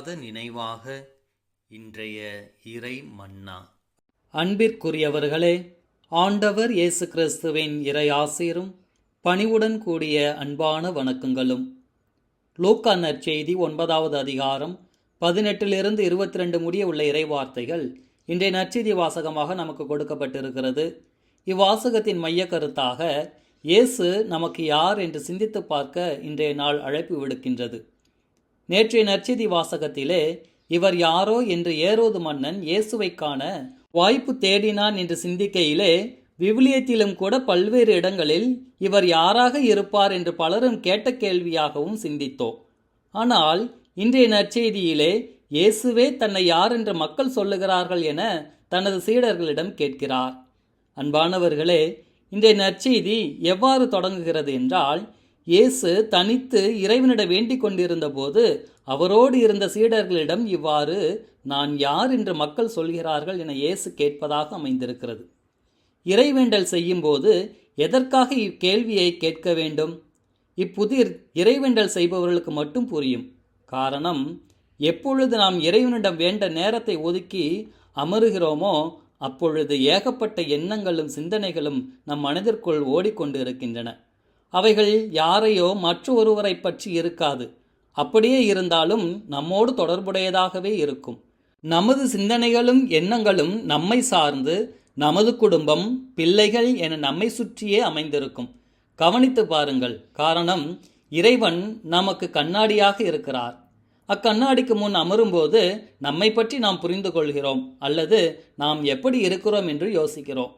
மறவாத நினைவாக இன்றைய இறை மன்னா. அன்பிற்குரியவர்களே, ஆண்டவர் இயேசு கிறிஸ்துவின் இறை ஆசீரும் பணிவுடன் கூடிய அன்பான வணக்கங்களும். லூக்கா நற்செய்தி 9வது அதிகாரம் 18 22 முடிய உள்ள இறைவார்த்தைகள் இன்றைய நற்செய்தி வாசகமாக நமக்கு கொடுக்கப்பட்டிருக்கிறது. இவ்வாசகத்தின் மைய கருத்தாக இயேசு நமக்கு யார் என்று சிந்தித்து பார்க்க இன்றைய நாள் அழைப்பு விடுக்கின்றது. நேற்றைய நற்செய்தி வாசகத்திலே இவர் யாரோ என்று ஏரோது மன்னன் இயேசுவை காண வாய்ப்பு தேடினான் என்று சிந்திக்கையிலே விவிலியத்திலும் கூட பல்வேறு இடங்களில் இவர் யாராக இருப்பார் என்று பலரும் கேட்ட கேள்வியாகவும் சிந்தித்தோம். ஆனால் இன்றைய நற்செய்தியிலே இயேசுவே தன்னை யார் என்று மக்கள் சொல்லுகிறார்கள் என தனது சீடர்களிடம் கேட்கிறார். அன்பானவர்களே, இன்றைய நற்செய்தி எவ்வாறு தொடங்குகிறது என்றால், இயேசு தனித்து இறைவனிடம் வேண்டிக் கொண்டிருந்த போது அவரோடு இருந்த சீடர்களிடம் இவ்வாறு நான் யார் என்று மக்கள் சொல்கிறார்கள் என இயேசு கேட்பதாக அமைந்திருக்கிறது. இறைவேண்டல் செய்யும் போது எதற்காக இக்கேள்வியை கேட்க வேண்டும்? இப்புதிர் இறைவேண்டல் செய்பவர்களுக்கு மட்டும் புரியும். காரணம், எப்பொழுது நாம் இறைவனிடம் வேண்ட நேரத்தை ஒதுக்கி அமருகிறோமோ அப்பொழுது ஏகப்பட்ட எண்ணங்களும் சிந்தனைகளும் நம் மனதிற்குள் ஓடிக்கொண்டு இருக்கின்றன. அவைகள் யாரையோ மற்ற ஒருவரை பற்றி இருக்காது. அப்படியே இருந்தாலும் நம்மோடு தொடர்புடையதாகவே இருக்கும். நமது சிந்தனைகளும் எண்ணங்களும் நம்மை சார்ந்து நமது குடும்பம், பிள்ளைகள் என நம்மை சுற்றியே அமைந்திருக்கும். கவனித்து பாருங்கள். காரணம், இறைவன் நமக்கு கண்ணாடியாக இருக்கிறார். அக்கண்ணாடிக்கு முன் அமரும்போது நம்மை பற்றி நாம் புரிந்து கொள்கிறோம், அல்லது நாம் எப்படி இருக்கிறோம் என்று யோசிக்கிறோம்.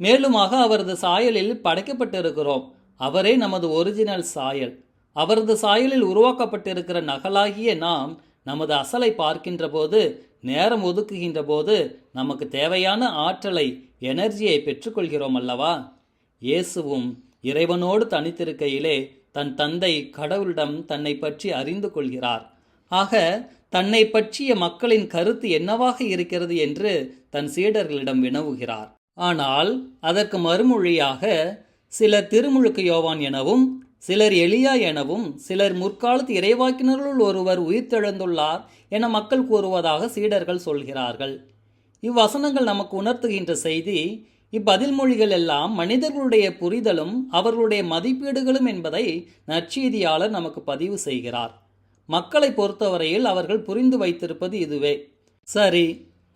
மேலுமாக அவரது சாயலில் படைக்கப்பட்டிருக்கிறோம். அவரே நமது ஒரிஜினல் சாயல். அவரது சாயலில் உருவாக்கப்பட்டிருக்கிற நகலாகிய நாம் நமது அசலை பார்க்கின்ற போது, நேரம் ஒதுக்குகின்ற போது நமக்கு தேவையான ஆற்றலை, எனர்ஜியை பெற்றுக்கொள்கிறோம் அல்லவா? இயேசுவும் இறைவனோடு தனித்திருக்கையிலே தன் தந்தை கடவுளிடம் தன்னை பற்றி அறிந்து கொள்கிறார். ஆக தன்னை பற்றிய மக்களின் கருத்து என்னவாக இருக்கிறது என்று தன் சீடர்களிடம் வினவுகிறார். ஆனால் அதற்கு மறுமொழியாக சிலர் திருமுழுக்கு யோவான் எனவும், சிலர் எலியா எனவும், சிலர் முற்காலத்து இறைவாக்கினருள் ஒருவர் உயிர்த்தெழுந்துள்ளார் என மக்கள் கூறுவதாக சீடர்கள் சொல்கிறார்கள். இவ்வசனங்கள் நமக்கு உணர்த்துகின்ற செய்தி, இப்பதில் மொழிகள் எல்லாம் மனிதர்களுடைய புரிதலும் அவர்களுடைய மதிப்பீடுகளும் என்பதை நற்செய்தியாளர் நமக்கு பதிவு செய்கிறார். மக்களை பொறுத்தவரையில் அவர்கள் புரிந்து வைத்திருப்பது இதுவே. சரி,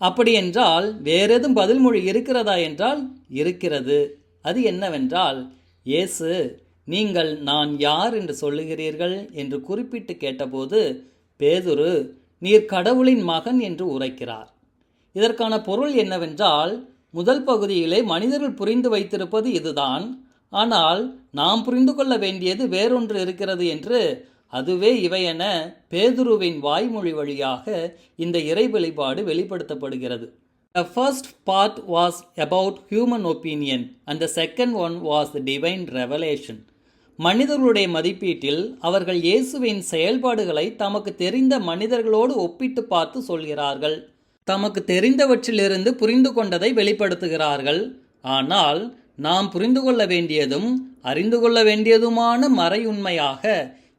அப்படியென்றால் வேறெதும் பதில் மொழி இருக்கிறதா என்றால் இருக்கிறது. அது என்னவென்றால், இயேசு நீங்கள் நான் யார் என்று சொல்லுகிறீர்கள் என்று குறிப்பிட்டு கேட்டபோது பேதுரு நீர் கடவுளின் மகன் என்று உரைக்கிறார். இதற்கான பொருள் என்னவென்றால், முதல் பகுதியிலே மனிதர்கள் புரிந்து வைத்திருப்பது இதுதான். ஆனால் நாம் புரிந்து கொள்ள வேண்டியது வேறொன்று இருக்கிறது என்று, அதுவே இவை என பேதுருவின் வாய்மொழி வழியாக இந்த இறை வெளிப்பாடு வெளிப்படுத்தப்படுகிறது. The first part was about human opinion and the second one was the divine revelation. மனிதர்களுடைய மதிப்பீட்டில் அவர்கள் இயேசுவின் செயல்பாடுகளை தமக்கு தெரிந்த மனிதர்களோடு ஒப்பிட்டு பார்த்து சொல்கிறார்கள். தமக்கு தெரிந்தவற்றிலிருந்து புரிந்து கொண்டதை வெளிப்படுத்துகிறார்கள். ஆனால் நாம் புரிந்து கொள்ள வேண்டியதும் அறிந்து கொள்ள வேண்டியதுமான மறையுண்மையாக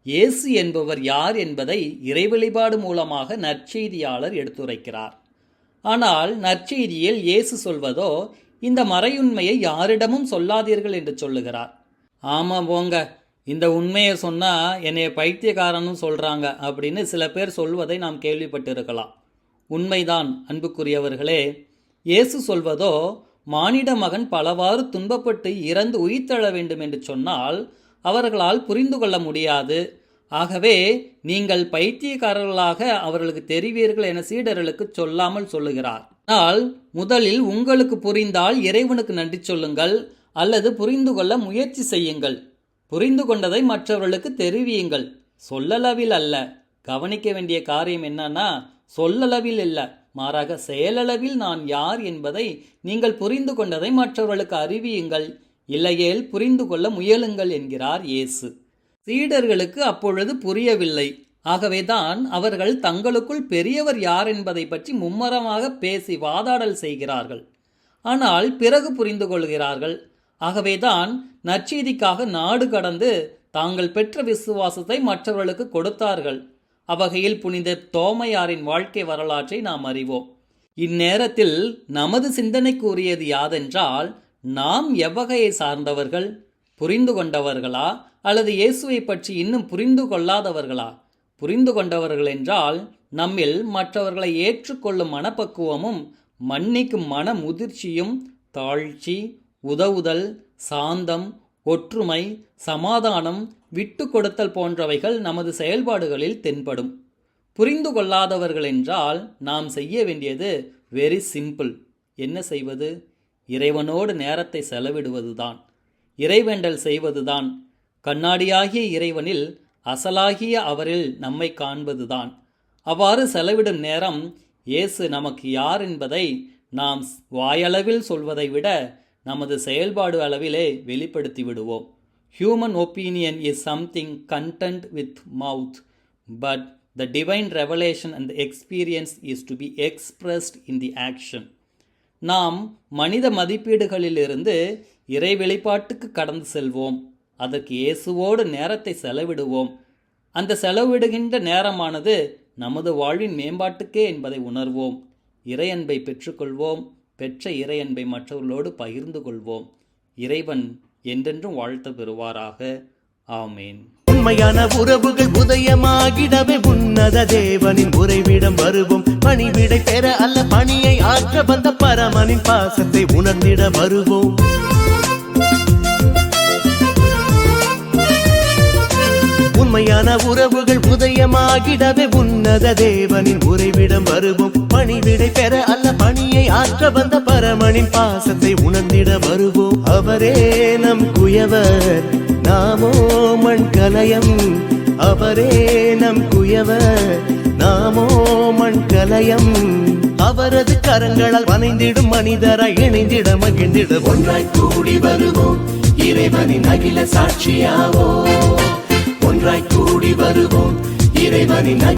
இயேசு என்பவர் யார் என்பதை இறை வெளிப்பாடு மூலமாக நற்செய்தியாளர் எடுத்துரைக்கிறார். ஆனால் நற்செய்தியில் இயேசு சொல்வதோ, இந்த மறையுண்மையை யாரிடமும் சொல்லாதீர்கள் என்று சொல்லுகிறார். ஆமாம் போங்க, இந்த உண்மையை சொன்னால் என்னைய பைத்தியக்காரன்னு சொல்கிறாங்க அப்படின்னு சில பேர் சொல்வதை நாம் கேள்விப்பட்டிருக்கலாம். உண்மைதான் அன்புக்குரியவர்களே. இயேசு சொல்வதோ, மானிட மகன் பலவாறு துன்பப்பட்டு இறந்து உயிர்த்தெழ வேண்டும் என்று சொன்னால் அவர்களால் புரிந்து கொள்ள முடியாது. ஆகவே நீங்கள் பைத்தியக்காரர்களாக அவர்களுக்கு தெரிவீர்கள் என சீடர்களுக்கு சொல்லாமல் சொல்லுகிறார். ஆனால் முதலில் உங்களுக்கு புரிந்தால் இறைவனுக்கு நன்றி சொல்லுங்கள், அல்லது புரிந்து கொள்ள முயற்சி செய்யுங்கள். புரிந்து கொண்டதை மற்றவர்களுக்கு தெரிவியுங்கள், சொல்லளவில் அல்ல. கவனிக்க வேண்டிய காரியம் என்னன்னா, சொல்லளவில் இல்லை, மாறாக செயலளவில் நான் யார் என்பதை நீங்கள் புரிந்து கொண்டதை மற்றவர்களுக்கு அறிவியுங்கள், இல்லையேல் புரிந்து கொள்ள முயலுங்கள் என்கிறார் இயேசு. சீடர்களுக்கு அப்பொழுது புரியவில்லை. ஆகவேதான் அவர்கள் தங்களுக்குள் பெரியவர் யார் என்பதை பற்றி மும்மரமாக பேசி வாதாடல் செய்கிறார்கள். ஆனால் பிறகு புரிந்து கொள்கிறார்கள். ஆகவேதான் நற்செய்திக்காக நாடு கடந்து தாங்கள் பெற்ற விசுவாசத்தை மற்றவர்களுக்கு கொடுத்தார்கள். அவ்வகையில் புனித தோமையாரின் வாழ்க்கை வரலாற்றை நாம் அறிவோம். இந்நேரத்தில் நமது சிந்தனைக்கு உரியது யாதென்றால், நாம் எவ்வகையை சார்ந்தவர்கள்? புரிந்து கொண்டவர்களா அல்லது இயேசுவை பற்றி இன்னும் புரிந்து கொள்ளாதவர்களா? புரிந்து கொண்டவர்கள் என்றால் நம்மில் மற்றவர்களை ஏற்றுக்கொள்ளும் மனப்பக்குவமும் மன்னிக்கும் மன முதிர்ச்சியும் தாழ்ச்சி, உதவுதல், சாந்தம், ஒற்றுமை, சமாதானம், விட்டு கொடுத்தல் போன்றவைகள் நமது செயல்பாடுகளில் தென்படும். புரிந்து கொள்ளாதவர்கள் என்றால் நாம் செய்ய வேண்டியது வெரி சிம்பிள். என்ன செய்வது? இறைவனோடு நேரத்தை செலவிடுவதுதான், இறைவேண்டல் செய்வதுதான், கண்ணாடியாகிய இறைவனில் அசலாகிய அவரில் நம்மை காண்பதுதான். அவ்வாறு செலவிடும் நேரம் இயேசு நமக்கு யார் என்பதை நாம் வாயளவில் சொல்வதை விட நமது செயல்பாடு அளவிலே வெளிப்படுத்தி விடுவோம். Human opinion is something content with mouth, but the divine revelation and the experience is to be expressed in the action. நாம் மனித மதிப்பீடுகளிலிருந்து இறை வெளிப்பாட்டுக்கு கடந்து செல்வோம். அதற்கு இயேசுவோடு நேரத்தை செலவிடுவோம். அந்த செலவிடுகின்ற நேரமானது நமது வாழ்வின் மேம்பாட்டுக்கே என்பதை உணர்வோம். இறையன்பை பெற்றுக்கொள்வோம். பெற்ற இறையன்பை மற்றவர்களோடு பகிர்ந்து கொள்வோம். இறைவன் என்றென்றும் வாழ்த்து பெறுவாராக. ஆமேன். உண்மையான உறவுகள் உதயமாகிடவே உன்னத தேவனின் உறைவிடம் வருவோம். பணிவிடை பெற அல்ல பணியை ஆற்ற வந்த பரமனின் பாசத்தை உணர்ந்திட வருவோம். உண்மையான உறவுகள் உதயமாகிடவே உன்னத தேவனின் உறைவிடம் வருவோம். பணிவிடை பெற அல்ல பணியை ஆற்ற வந்த பரமனின் பாசத்தை உணர்ந்திட வருவோம். அவரே நம் குயவர், நாமோ மண் கலயம். அவரே நம் குயவர், நாமோ மண் கலயம். அவரது கரங்களால் வனைந்திடும் மனிதராய் இணைந்திட மகிழ்ந்திட ஒன்றாய் கூடி வருவோம். இறைவனின் அகில சாட்சியாவோ ஒன்றாய் கூடி வருவோம். இறைவனின்